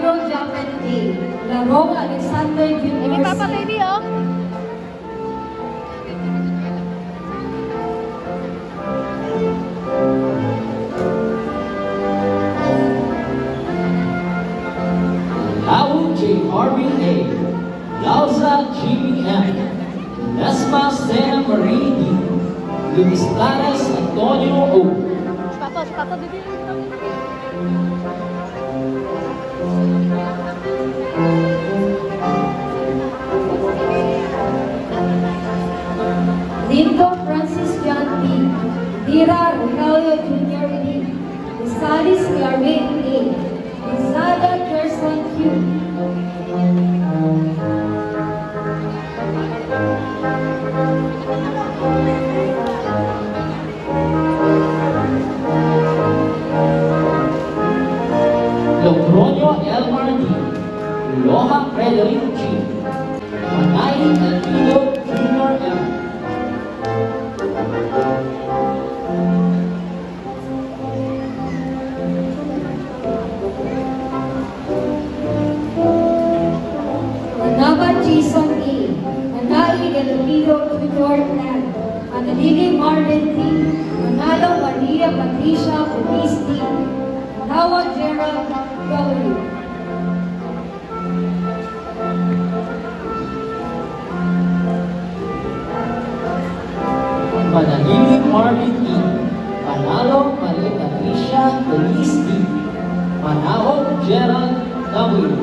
Pedro Japet A. Larong Alexander Jr. Baby Papa Baby, oh. Lau J. Harvey A. Lausa Jimmy M. Nesma Sena Marie D. Luis Clares Antonio O. Sepatu, Bibi. Lindo Francis John B. Dira Rogelio Jr. B. Isalis Clarvin A. Lizada Gerson Q. Logroño Elmar D. Loja Frederick G. Manay Elpido Jr. M. Manaba Jason A. Manali Elpido Jr. M. Manalili Marvin T. Manalo Maria Patricia Police D. Manawa Gerald W. Manalili Marvin E. Manalo Maria Patricia Feliz D. Manao Gerald W.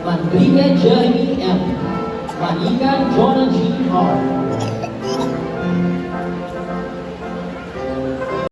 Manrique Jeremy M. Manigan Jonah G. R.